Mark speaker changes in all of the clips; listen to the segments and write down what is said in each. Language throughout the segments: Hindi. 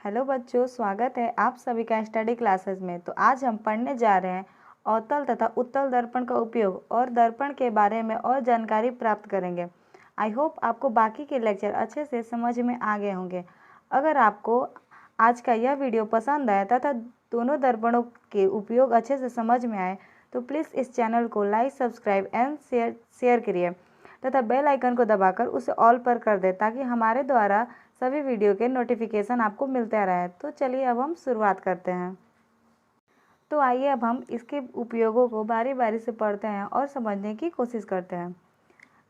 Speaker 1: हेलो बच्चों, स्वागत है आप सभी का स्टडी क्लासेस में। तो आज हम पढ़ने जा रहे हैं अवतल तथा उत्तल दर्पण का उपयोग और दर्पण के बारे में और जानकारी प्राप्त करेंगे। आई होप आपको बाकी के लेक्चर अच्छे से समझ में आ गए होंगे। अगर आपको आज का यह वीडियो पसंद आया तथा दोनों दर्पणों के उपयोग अच्छे से समझ में आए तो प्लीज़ इस चैनल को लाइक, सब्सक्राइब एंड शेयर करिए तथा बेल आइकन को दबाकर उसे ऑल पर कर दें ताकि हमारे द्वारा सभी वीडियो के नोटिफिकेशन आपको मिलते रहे। तो चलिए अब हम शुरुआत करते हैं। तो आइए अब हम इसके उपयोगों को बारी बारी से पढ़ते हैं और समझने की कोशिश करते हैं।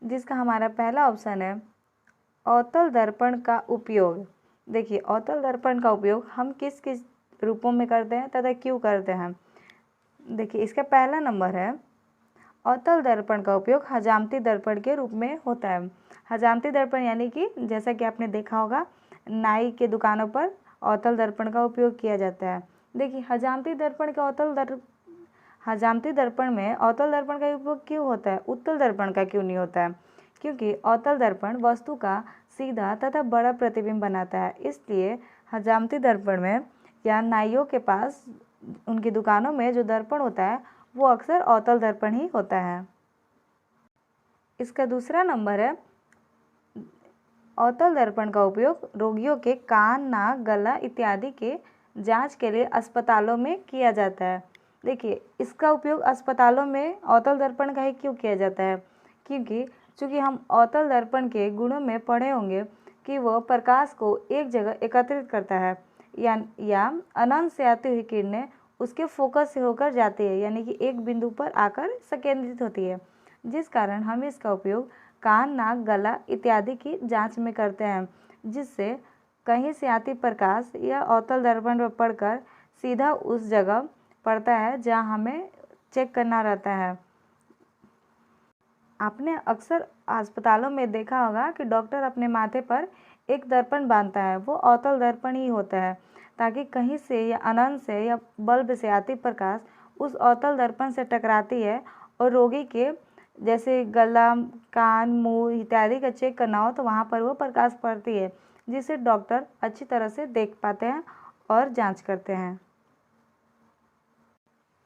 Speaker 1: जिसका हमारा पहला ऑप्शन है अवतल दर्पण का उपयोग। देखिए, अवतल दर्पण का उपयोग हम किस किस रूपों में करते हैं तथा क्यों करते हैं। देखिए, इसका पहला नंबर है अवतल दर्पण का उपयोग हजामती दर्पण के रूप में होता है। हजामती दर्पण यानी कि जैसा कि आपने देखा होगा नाई के दुकानों पर अवतल दर्पण का उपयोग किया जाता है। देखिए, हजामती दर्पण में अवतल दर्पण का उपयोग क्यों होता है, उत्तल दर्पण का क्यों नहीं होता है? क्योंकि अवतल दर्पण वस्तु का सीधा तथा बड़ा प्रतिबिंब बनाता है, इसलिए हजामती दर्पण में या नाइयों के पास उनकी दुकानों में जो दर्पण होता है वो अक्सर अवतल दर्पण ही होता है। इसका दूसरा नंबर है अवतल दर्पण का उपयोग रोगियों के कान, नाक, गला इत्यादि के जांच के लिए अस्पतालों में किया जाता है। देखिए, इसका उपयोग अस्पतालों में अवतल दर्पण का ही क्यों किया जाता है? क्योंकि चूँकि हम अवतल दर्पण के गुणों में पढ़े होंगे कि वह प्रकाश को एक जगह एकत्रित करता है या अनंत से आती हुई किरणें उसके फोकस से होकर जाती है, यानी कि एक बिंदु पर आकर संकेंद्रित होती है, जिस कारण हम इसका उपयोग कान, नाक, गला इत्यादि की जांच में करते हैं, जिससे कहीं से आती प्रकाश या अवतल दर्पण पर पड़कर सीधा उस जगह पड़ता है जहां हमें चेक करना रहता है। आपने अक्सर अस्पतालों में देखा होगा कि डॉक्टर अपने माथे पर एक दर्पण बांधता है, वो अवतल दर्पण ही होता है, ताकि कहीं से या अनंत से या बल्ब से आती प्रकाश उस अवतल दर्पण से टकराती है और रोगी के जैसे गला, कान, मुंह इत्यादि का चेक करना हो तो वहाँ पर वो प्रकाश पड़ती है, जिससे डॉक्टर अच्छी तरह से देख पाते हैं और जांच करते हैं।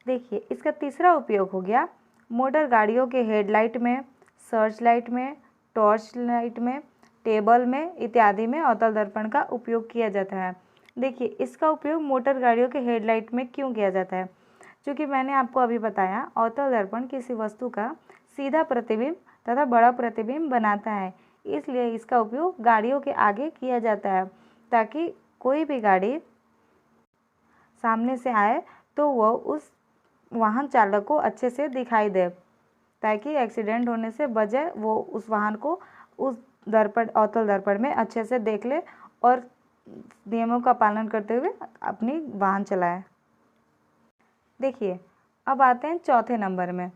Speaker 1: देखिए, इसका तीसरा उपयोग हो गया मोटर गाड़ियों के हेडलाइट में, सर्च लाइट में, टॉर्च लाइट में, टेबल में इत्यादि में अवतल दर्पण का उपयोग किया जाता है। देखिए, इसका उपयोग मोटर गाड़ियों के हेडलाइट में क्यों किया जाता है? क्योंकि मैंने आपको अभी बताया अवतल दर्पण किसी वस्तु का सीधा प्रतिबिंब तथा बड़ा प्रतिबिंब बनाता है, इसलिए इसका उपयोग गाड़ियों के आगे किया जाता है ताकि कोई भी गाड़ी सामने से आए तो वह उस वाहन चालक को अच्छे से दिखाई दे, ताकि एक्सीडेंट होने से बचे, वो उस वाहन को उस दर्पण अवतल दर्पण में अच्छे से देख ले और नियमों का पालन करते हुए अपनी वाहन चलाए। देखिए, अब आते हैं चौथे नंबर में।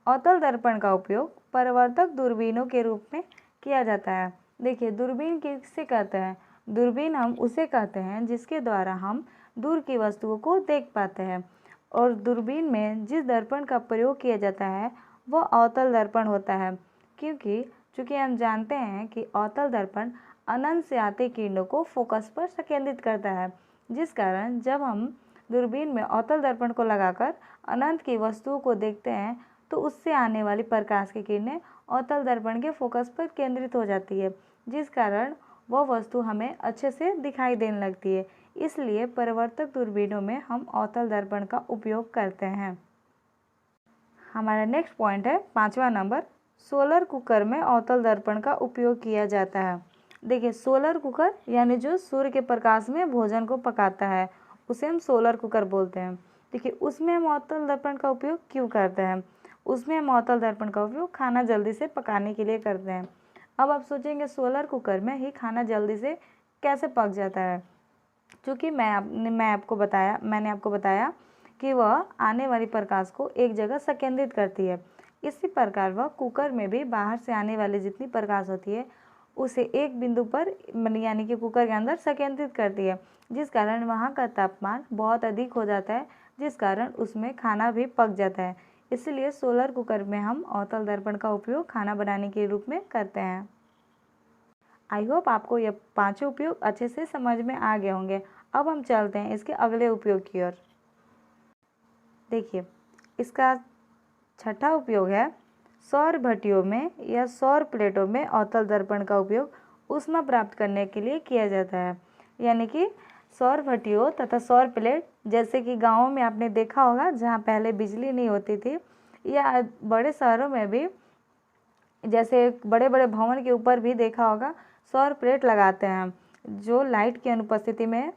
Speaker 1: अवतल दर्पण का उपयोग परावर्तक दूरबीनों के रूप में किया जाता है। देखिए, दूरबीन किसे कहते हैं? दूरबीन हम उसे कहते हैं जिसके द्वारा हम दूर की वस्तुओं को देख पाते हैं, और दूरबीन में जिस दर्पण का प्रयोग किया जाता है वह अवतल दर्पण होता है, चूँकि हम जानते हैं कि अवतल दर्पण अनंत से आती किरणों को फोकस पर संकेंद्रित करता है, जिस कारण जब हम दूरबीन में अवतल दर्पण को लगाकर अनंत की वस्तुओं को देखते हैं तो उससे आने वाली प्रकाश की किरणें अवतल दर्पण के फोकस पर केंद्रित हो जाती है, जिस कारण वह वस्तु हमें अच्छे से दिखाई देने लगती है। इसलिए परावर्तक दूरबीनों में हम अवतल दर्पण का उपयोग करते हैं। हमारा नेक्स्ट पॉइंट है 5वां नंबर, सोलर कुकर में अवतल दर्पण का उपयोग किया जाता है। देखिए, सोलर कुकर यानी जो सूर्य के प्रकाश में भोजन को पकाता है उसे हम सोलर कुकर बोलते हैं। देखिए, उसमें हम अवतल दर्पण का उपयोग क्यों करते हैं? उसमें हम अवतल दर्पण का उपयोग खाना जल्दी से पकाने के लिए करते हैं। अब आप सोचेंगे सोलर कुकर में ही खाना जल्दी से कैसे पक जाता है? क्योंकि मैंने आपको बताया कि वह आने वाली प्रकाश को एक जगह संकेंद्रित करती है। इसी प्रकार वह कुकर में भी बाहर से आने वाली जितनी प्रकाश होती है उसे एक बिंदु पर यानी कि कुकर के अंदर संकेंद्रित करती है, जिस कारण वहाँ का तापमान बहुत अधिक हो जाता है, जिस कारण उसमें खाना भी पक जाता है। इसलिए सोलर कुकर में हम अवतल दर्पण का उपयोग खाना बनाने के रूप में करते हैं। आई होप आपको ये पांचों उपयोग अच्छे से समझ में आ गए होंगे। अब हम चलते हैं इसके अगले उपयोग की ओर। देखिए, इसका छठा उपयोग है सौर भट्टियों में या सौर प्लेटों में अवतल दर्पण का उपयोग ऊष्मा प्राप्त करने के लिए किया जाता है। यानी कि सौर भट्टियों तथा सौर प्लेट, जैसे कि गाँवों में आपने देखा होगा जहाँ पहले बिजली नहीं होती थी, या बड़े शहरों में भी जैसे बड़े बड़े भवन के ऊपर भी देखा होगा सौर प्लेट लगाते हैं, जो लाइट की अनुपस्थिति में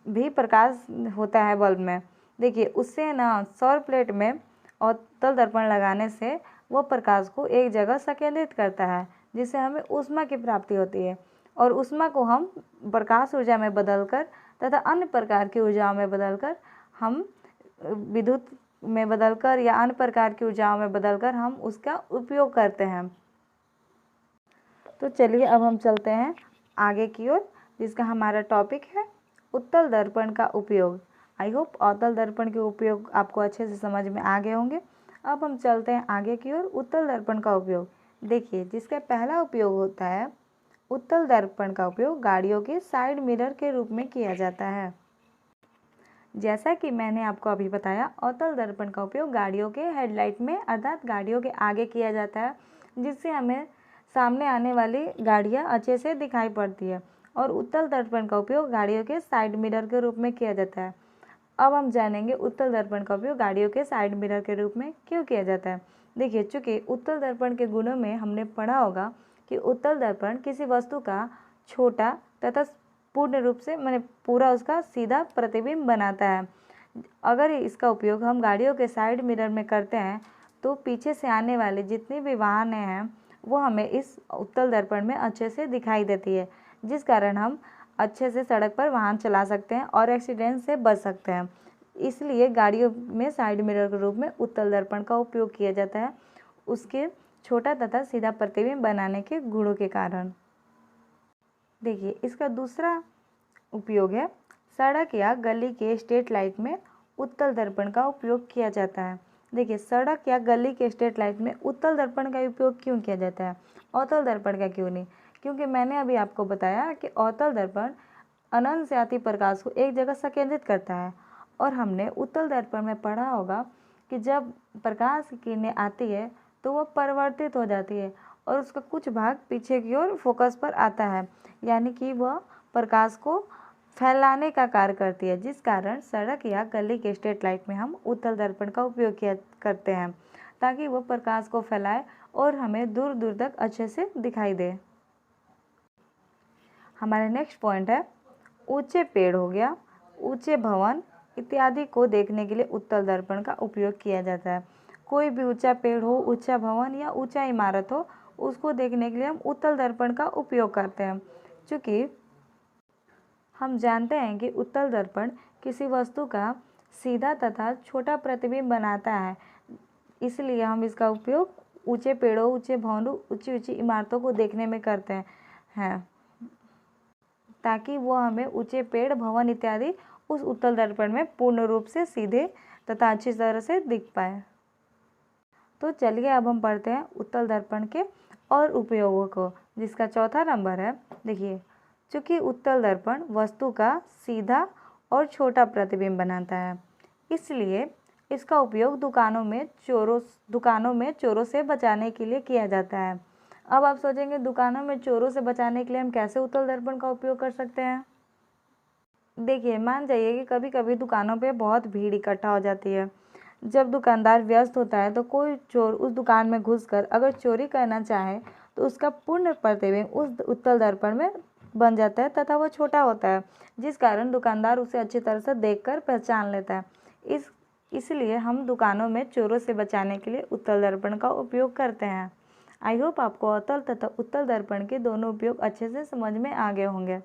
Speaker 1: भी प्रकाश होता है बल्ब में। देखिए, उससे ना सौर प्लेट में अवतल दर्पण लगाने से वो प्रकाश को एक जगह संकेंद्रित करता है, जिससे हमें ऊष्मा की प्राप्ति होती है, और ऊष्मा को हम प्रकाश ऊर्जा में बदलकर तथा अन्य प्रकार की ऊर्जाओं में बदलकर हम विद्युत में बदलकर या अन्य प्रकार की ऊर्जाओं में बदलकर हम उसका उपयोग करते हैं। तो चलिए अब हम चलते हैं आगे की ओर, जिसका हमारा टॉपिक है उत्तल दर्पण का उपयोग। आई होप अवतल दर्पण के उपयोग आपको अच्छे से समझ में आ गए होंगे। अब हम चलते हैं आगे की ओर, उत्तल दर्पण का उपयोग। देखिए, जिसका पहला उपयोग होता है, उत्तल दर्पण का उपयोग गाड़ियों के साइड मिरर के रूप में किया जाता है। जैसा कि मैंने आपको अभी बताया, अवतल दर्पण का उपयोग गाड़ियों के हेडलाइट में अर्थात गाड़ियों के आगे किया जाता है, जिससे हमें सामने आने वाली गाड़ियाँ अच्छे से दिखाई पड़ती है। और उत्तल दर्पण का उपयोग गाड़ियों के साइड मिरर के रूप में किया जाता है। अब हम जानेंगे उत्तल दर्पण का उपयोग गाड़ियों के साइड मिरर के रूप में क्यों किया जाता है। देखिए, चूँकि उत्तल दर्पण के गुणों में हमने पढ़ा होगा कि उत्तल दर्पण किसी वस्तु का छोटा तथा पूर्ण रूप से माने पूरा उसका सीधा प्रतिबिंब बनाता है। अगर इसका उपयोग हम गाड़ियों के साइड मिरर में करते हैं तो पीछे से आने वाले जितने भी वाहन हैं वो हमें इस उत्तल दर्पण में अच्छे से दिखाई देती है, जिस कारण हम अच्छे से सड़क पर वाहन चला सकते हैं और एक्सीडेंट से बच सकते हैं। इसलिए गाड़ियों में साइड मिरर के रूप में उत्तल दर्पण का उपयोग किया जाता है, उसके छोटा तथा सीधा प्रतिबिंब बनाने के गुणों के कारण। देखिए, इसका दूसरा उपयोग है सड़क या गली के स्ट्रीट लाइट में उत्तल दर्पण का उपयोग किया जाता है। देखिए, सड़क या गली के स्ट्रीट लाइट में उत्तल दर्पण का उपयोग क्यों किया जाता है, अवतल दर्पण का क्यों नहीं? क्योंकि मैंने अभी आपको बताया कि अवतल दर्पण अनंत से आती प्रकाश को एक जगह संकेंद्रित करता है, और हमने उत्तल दर्पण में पढ़ा होगा कि जब प्रकाश की किरणें आती है तो वह परिवर्तित हो जाती है और उसका कुछ भाग पीछे की ओर फोकस पर आता है, यानी कि वह प्रकाश को फैलाने का कार्य करती है, जिस कारण सड़क या गली के स्ट्रीट लाइट में हम उत्तल दर्पण का उपयोग करते हैं, ताकि वह प्रकाश को फैलाए और हमें दूर दूर तक अच्छे से दिखाई दे। हमारा नेक्स्ट पॉइंट है ऊंचे पेड़ हो गया, ऊंचे भवन इत्यादि को देखने के लिए उत्तल दर्पण का उपयोग किया जाता है। कोई भी ऊंचा पेड़ हो, ऊंचा भवन या ऊंचा इमारत हो, उसको देखने के लिए हम उत्तल दर्पण का उपयोग करते हैं। चूँकि हम जानते हैं कि उत्तल दर्पण किसी वस्तु का सीधा तथा छोटा प्रतिबिंब बनाता है, इसलिए हम इसका उपयोग ऊंचे पेड़ों, ऊंचे भवनों, ऊंची ऊंची इमारतों को देखने में करते हैं, ताकि वो हमें ऊंचे पेड़, भवन इत्यादि उस उत्तल दर्पण में पूर्ण रूप से सीधे तथा अच्छी तरह से दिख पाए। तो चलिए अब हम पढ़ते हैं उत्तल दर्पण के और उपयोगों को, जिसका चौथा नंबर है। देखिए, चूँकि उत्तल दर्पण वस्तु का सीधा और छोटा प्रतिबिंब बनाता है, इसलिए इसका उपयोग दुकानों में चोरों से बचाने के लिए किया जाता है। अब आप सोचेंगे दुकानों में चोरों से बचाने के लिए हम कैसे उत्तल दर्पण का उपयोग कर सकते हैं? देखिए, मान जाइए कि कभी कभी दुकानों पे बहुत भीड़ इकट्ठा हो जाती है। जब दुकानदार व्यस्त होता है तो कोई चोर उस दुकान में घुसकर अगर चोरी करना चाहे तो उसका पूर्ण प्रतिबिंब उस उत्तल दर्पण में बन जाता है तथा वह छोटा होता है, जिस कारण दुकानदार उसे अच्छी तरह से देखकर पहचान लेता है। इसलिए हम दुकानों में चोरों से बचाने के लिए उत्तल दर्पण का उपयोग करते हैं। आई होप आपको अवतल तथा उत्तल दर्पण के दोनों उपयोग अच्छे से समझ में आ गए होंगे।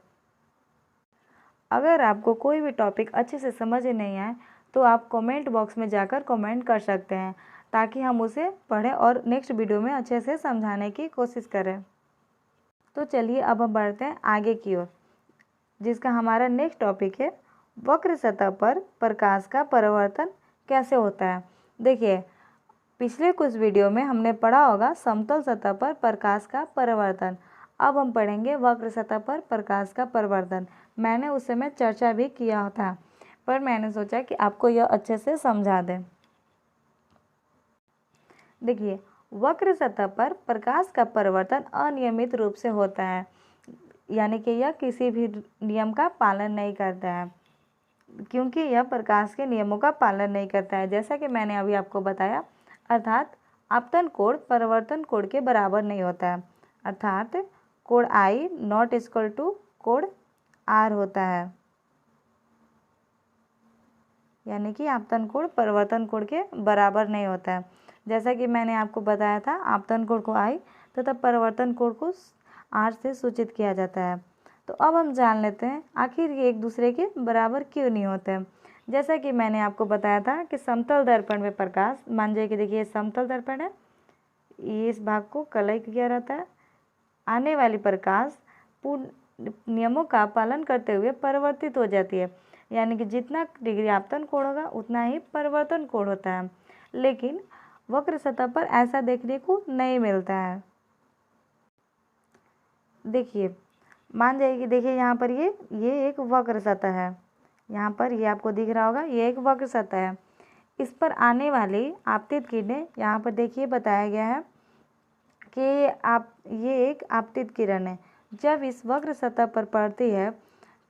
Speaker 1: अगर आपको कोई भी टॉपिक अच्छे से समझ नहीं आए तो आप कमेंट बॉक्स में जाकर कमेंट कर सकते हैं, ताकि हम उसे पढ़ें और नेक्स्ट वीडियो में अच्छे से समझाने की कोशिश करें। तो चलिए अब हम बढ़ते हैं आगे की ओर, जिसका हमारा नेक्स्ट टॉपिक है वक्र सतह पर प्रकाश का परावर्तन कैसे होता है। देखिए, पिछले कुछ वीडियो में हमने पढ़ा होगा समतल सतह पर प्रकाश का परावर्तन। अब हम पढ़ेंगे वक्र सतह पर प्रकाश का परावर्तन। मैंने उस समय चर्चा भी किया था, पर मैंने सोचा कि आपको यह अच्छे से समझा दें। देखिए, वक्र सतह पर प्रकाश का परावर्तन अनियमित रूप से होता है, यानी कि यह किसी भी नियम का पालन नहीं करता है, क्योंकि यह प्रकाश के नियमों का पालन नहीं करता है। जैसा कि मैंने अभी आपको बताया, अर्थात आपतन कोण परावर्तन कोण के बराबर नहीं होता है, अर्थात कोण I नॉट इक्वल टू कोण R होता है, यानी कि आपतन कोण परावर्तन कोण के बराबर नहीं होता है। जैसा कि मैंने आपको बताया था, आपतन कोण को I तथा परावर्तन कोण को R से सूचित किया जाता है। तो अब हम जान लेते हैं आखिर ये एक दूसरे के बराबर क्यों नहीं होते हैं। जैसा कि मैंने आपको बताया था कि समतल दर्पण में प्रकाश, मान जाइए कि देखिए समतल दर्पण है, ये इस भाग को कलई किया रहता है, आने वाली प्रकाश पूर्ण नियमों का पालन करते हुए परिवर्तित हो जाती है, यानी कि जितना डिग्री आपतन कोण होगा उतना ही परिवर्तन कोण होता है। लेकिन वक्र सतह पर ऐसा देखने को नहीं मिलता है। देखिए, मान जाइए कि देखिए यहाँ पर ये एक वक्र सतह है, यहाँ पर ये आपको दिख रहा होगा, ये एक वक्र सतह है। इस पर आने वाली आपतित किरणें यहाँ पर देखिए बताया गया है कि ये एक आपतित किरण है। जब इस वक्र सतह पर पड़ती है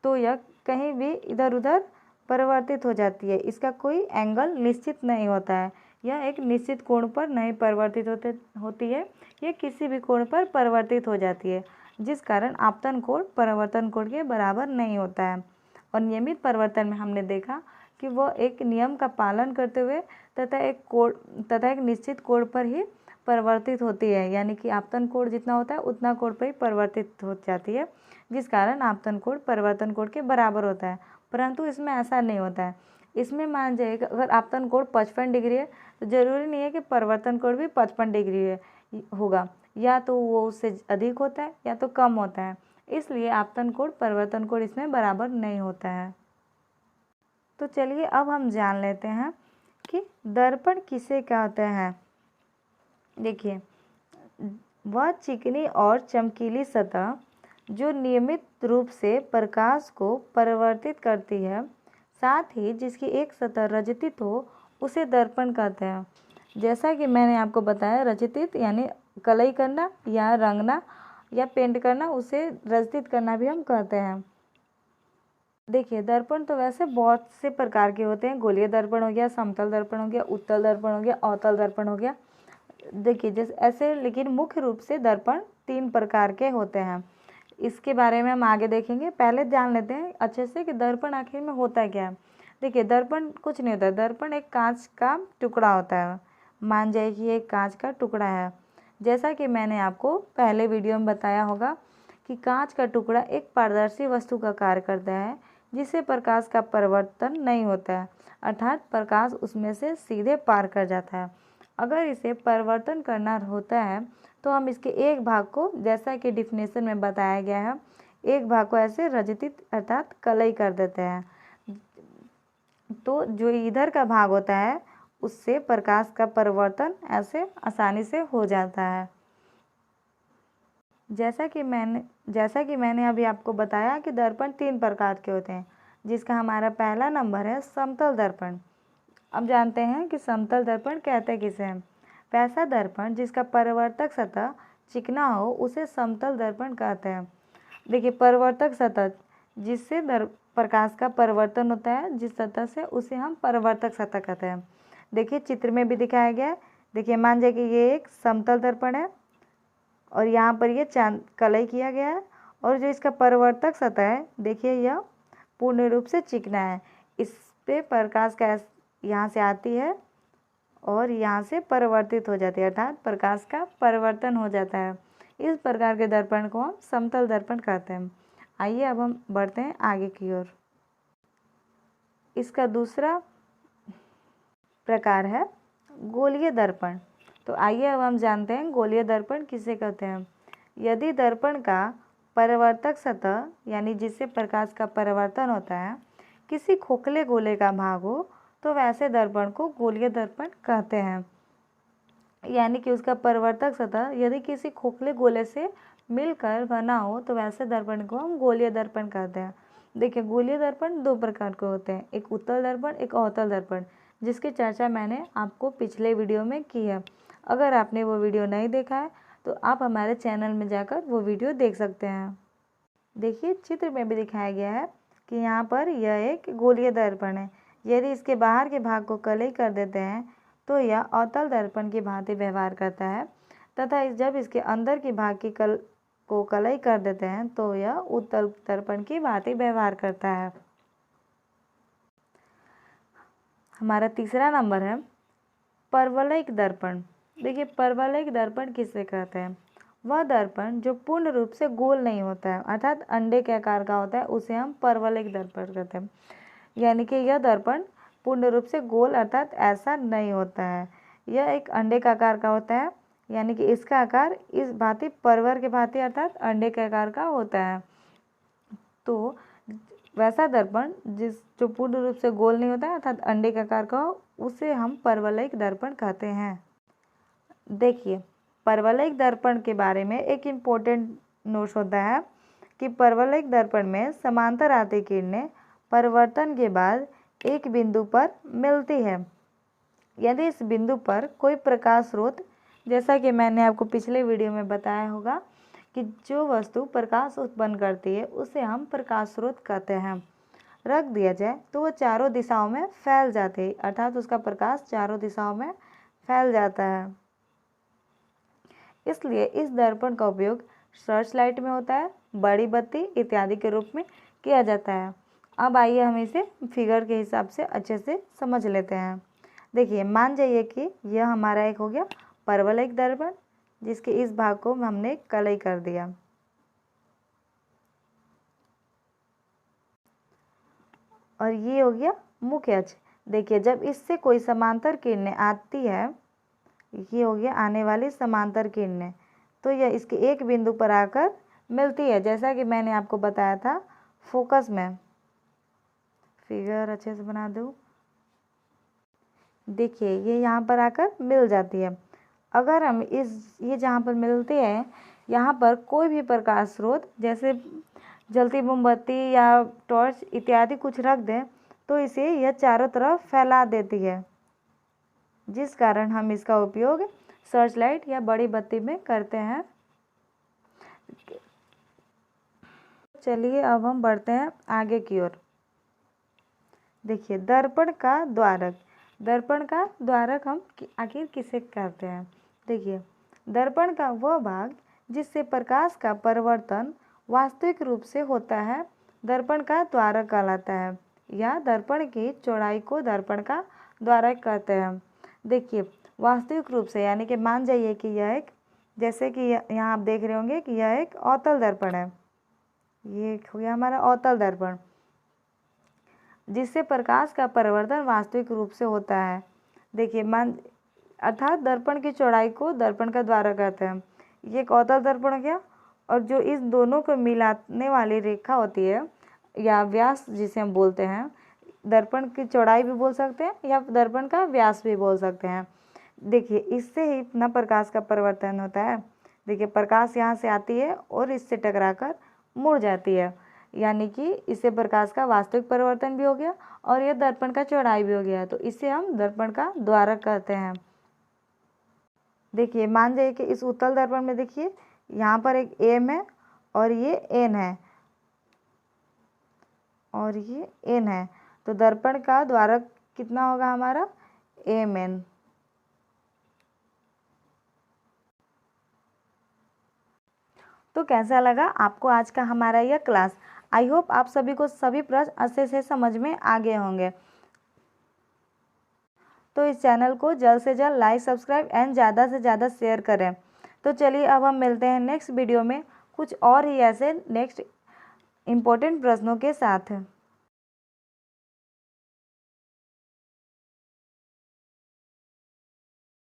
Speaker 1: तो यह कहीं भी इधर उधर परिवर्तित हो जाती है, इसका कोई एंगल निश्चित नहीं होता है, यह एक निश्चित कोण पर नहीं परिवर्तित होती है, यह किसी भी कोण पर परिवर्तित हो जाती है, जिस कारण आपतन कोण परावर्तन कोण के बराबर नहीं होता है। और नियमित परिवर्तन में हमने देखा कि वह एक नियम का पालन करते हुए तथा एक निश्चित कोण पर ही परिवर्तित होती है, यानी कि आपतन कोण जितना होता है उतना कोण पर ही परिवर्तित हो जाती है, जिस कारण आपतन कोण परावर्तन कोण के बराबर होता है। परंतु इसमें ऐसा नहीं होता है। इसमें मान जाइए कि अगर आपतन कोण 55 डिग्री है तो ज़रूरी नहीं है कि परावर्तन कोण भी 55 डिग्री होगा, या तो वो उससे अधिक होता है या तो कम होता है, इसलिए आपतन कोण परावर्तन कोण इसमें बराबर नहीं होता है। तो चलिए अब हम जान लेते हैं कि दर्पण किसे कहते हैं। देखिए, वह चिकनी और चमकीली सतह जो नियमित रूप से प्रकाश को परावर्तित करती है, साथ ही जिसकी एक सतह रजतित हो, उसे दर्पण कहते हैं। जैसा कि मैंने आपको बताया, रजतित यानी कलई करना या रंगना या पेंट करना, उसे रजतित करना भी हम कहते हैं। देखिए, दर्पण तो वैसे बहुत से प्रकार के होते हैं। गोलीय दर्पण हो गया, समतल दर्पण हो गया, उत्तल दर्पण हो गया, अवतल दर्पण हो गया। देखिए जैसे ऐसे, लेकिन मुख्य रूप से दर्पण 3 प्रकार के होते हैं। इसके बारे में हम आगे देखेंगे। पहले जान लेते हैं अच्छे से कि दर्पण आखिर में होता क्या है। देखिए, दर्पण कुछ नहीं होता है, दर्पण एक कांच का टुकड़ा होता है। मान जाइए कि ये एक कांच का टुकड़ा है। जैसा कि मैंने आपको पहले वीडियो में बताया होगा कि कांच का टुकड़ा एक पारदर्शी वस्तु का कार्य करता है, जिससे प्रकाश का परावर्तन नहीं होता है, अर्थात प्रकाश उसमें से सीधे पार कर जाता है। अगर इसे परिवर्तन करना होता है तो हम इसके एक भाग को, जैसा कि डिफिनेशन में बताया गया है, एक भाग को ऐसे रजतित अर्थात कलई कर देते हैं, तो जो इधर का भाग होता है उससे प्रकाश का परिवर्तन ऐसे आसानी से हो जाता है। जैसा कि मैंने अभी आपको बताया कि दर्पण 3 प्रकार के होते हैं, जिसका हमारा पहला नंबर है समतल दर्पण। अब जानते हैं कि समतल दर्पण कहते किसे हैं। वैसा दर्पण जिसका परावर्तक सतह चिकना हो उसे समतल दर्पण कहते हैं। देखिए, परावर्तक सतह जिससे प्रकाश का परिवर्तन होता है, जिस सतह से, उसे हम परावर्तक सतह कहते हैं। देखिए, चित्र में भी दिखाया गया है। देखिए, मान जाइए कि ये एक समतल दर्पण है और यहाँ पर ये कलई किया गया है, और जो इसका परावर्तक सतह है, देखिए यह पूर्ण रूप से चिकना है। इस पे प्रकाश का यहाँ से आती है और यहाँ से परिवर्तित हो जाती है, अर्थात प्रकाश का परिवर्तन हो जाता है। इस प्रकार के दर्पण को हम समतल दर्पण कहते हैं। आइए अब हम बढ़ते हैं आगे की ओर। इसका दूसरा प्रकार है गोलीय दर्पण। तो आइए अब हम जानते हैं गोलीय दर्पण किसे कहते हैं। यदि दर्पण का परावर्तक सतह, यानी जिससे प्रकाश का परावर्तन होता है, किसी खोखले गोले का भाग हो तो वैसे दर्पण को गोलीय दर्पण कहते हैं। यानी कि उसका परावर्तक सतह यदि किसी खोखले गोले से मिलकर बना हो तो वैसे दर्पण को हम गोलीय दर्पण कहते हैं। देखिए, गोलीय दर्पण दो प्रकार के होते हैं, एक उत्तल दर्पण, एक अवतल दर्पण, जिसकी चर्चा मैंने आपको पिछले वीडियो में की है। अगर आपने वो वीडियो नहीं देखा है तो आप हमारे चैनल में जाकर वो वीडियो देख सकते हैं। देखिए, चित्र में भी दिखाया गया है कि यहाँ पर यह एक गोलीय दर्पण है। यदि इसके बाहर के भाग को कलई कर देते हैं तो यह अवतल दर्पण की भांति व्यवहार करता है, तथा जब इसके अंदर के भाग की को कलई कर देते हैं तो यह उत्तल दर्पण की भांति व्यवहार करता है। हमारा तीसरा नंबर है परवलयिक दर्पण। देखिए, परवलयिक दर्पण किसे कहते हैं? वह दर्पण जो पूर्ण रूप से गोल नहीं होता है, अर्थात अंडे के आकार का होता है, उसे हम परवलयिक दर्पण कहते हैं। यानी कि यह दर्पण पूर्ण रूप से गोल अर्थात ऐसा नहीं होता है, यह एक अंडे का आकार का होता है, यानी कि इसका आकार इस भांति परवर के भांति अर्थात अंडे के आकार का होता है। तो वैसा दर्पण जो पूर्ण रूप से गोल नहीं होता है अर्थात अंडे के आकार का हो, उसे हम परवलयिक दर्पण कहते हैं। देखिए, परवलयिक दर्पण के बारे में एक इम्पोर्टेंट नोट्स होता है कि परवलयिक दर्पण में समांतर आती किरणें परिवर्तन के बाद एक बिंदु पर मिलती है। यदि इस बिंदु पर कोई प्रकाश स्रोत, जैसा कि मैंने आपको पिछले वीडियो में बताया होगा कि जो वस्तु प्रकाश उत्पन्न करती है उसे हम प्रकाश स्रोत कहते हैं, रख दिया जाए तो वह चारों दिशाओं में फैल जाती है, अर्थात उसका प्रकाश चारों दिशाओं में फैल जाता है। इसलिए इस दर्पण का उपयोग सर्च लाइट में होता है, बड़ी बत्ती इत्यादि के रूप में किया जाता है। अब आइए हम इसे फिगर के हिसाब से अच्छे से समझ लेते हैं। देखिए, मान जाइए कि यह हमारा एक हो गया परवलयिक दर्पण, जिसके इस भाग को हमने कलई कर दिया। और ये हो गया मुख्य अक्ष। देखिए, जब इससे कोई समांतर किरणें आती है, ये हो गया आने वाली समांतर किरणें, तो यह इसके एक बिंदु पर आकर मिलती है, जैसा कि मैंने आपको बताया था फोकस में। फिगर अच्छे से बना दूँ। देखिए, ये यहाँ पर आकर मिल जाती है। अगर हम ये जहाँ पर मिलती है, यहाँ पर कोई भी प्रकाश स्रोत जैसे जलती मोमबत्ती या टॉर्च इत्यादि कुछ रख दें तो इसे यह चारों तरफ फैला देती है, जिस कारण हम इसका उपयोग सर्च लाइट या बड़ी बत्ती में करते हैं। चलिए अब हम बढ़ते हैं आगे की ओर। देखिए, दर्पण का द्वारक। दर्पण का द्वारक हम आखिर किसे कहते हैं? देखिए, दर्पण का वह भाग जिससे प्रकाश का परिवर्तन वास्तविक रूप से होता है दर्पण का द्वारक कहलाता है, या दर्पण की चौड़ाई को दर्पण का द्वारक कहते हैं। देखिए, वास्तविक रूप से यानी कि मान जाइए कि यह एक, जैसे कि यहाँ आप देख रहे होंगे कि यह एक अवतल दर्पण है, ये हो गया हमारा अवतल दर्पण, जिससे प्रकाश का परिवर्तन वास्तविक रूप से होता है। देखिए, अर्थात दर्पण की चौड़ाई को दर्पण का द्वारक कहते हैं। ये एक अवतल दर्पण हो गया, और जो इस दोनों को मिलाने वाली रेखा होती है या व्यास जिसे हम बोलते हैं, दर्पण की चौड़ाई भी बोल सकते हैं या दर्पण का व्यास भी बोल सकते हैं। देखिए, इससे ही ना प्रकाश का परिवर्तन होता है। देखिए, प्रकाश यहाँ से आती है और इससे टकराकर मुड़ जाती है, यानी कि इससे प्रकाश का वास्तविक परिवर्तन भी हो गया और यह दर्पण का चौड़ाई भी हो गया, तो इसे हम दर्पण का द्वारक कहते हैं। देखिए, मान जाइए कि इस उत्तल दर्पण में देखिए यहाँ पर एक एम है और ये एन है और ये एन है, तो दर्पण का द्वारक कितना होगा हमारा? M N. तो कैसा लगा आपको आज का हमारा यह क्लास? आई होप आप सभी को सभी प्रश्न अच्छे से समझ में आ गए होंगे। तो इस चैनल को जल्द से जल्द लाइक, सब्सक्राइब एंड ज़्यादा से ज़्यादा शेयर करें। तो चलिए अब हम मिलते हैं नेक्स्ट वीडियो में कुछ और ही ऐसे नेक्स्ट इम्पोर्टेंट प्रश्नों के साथ।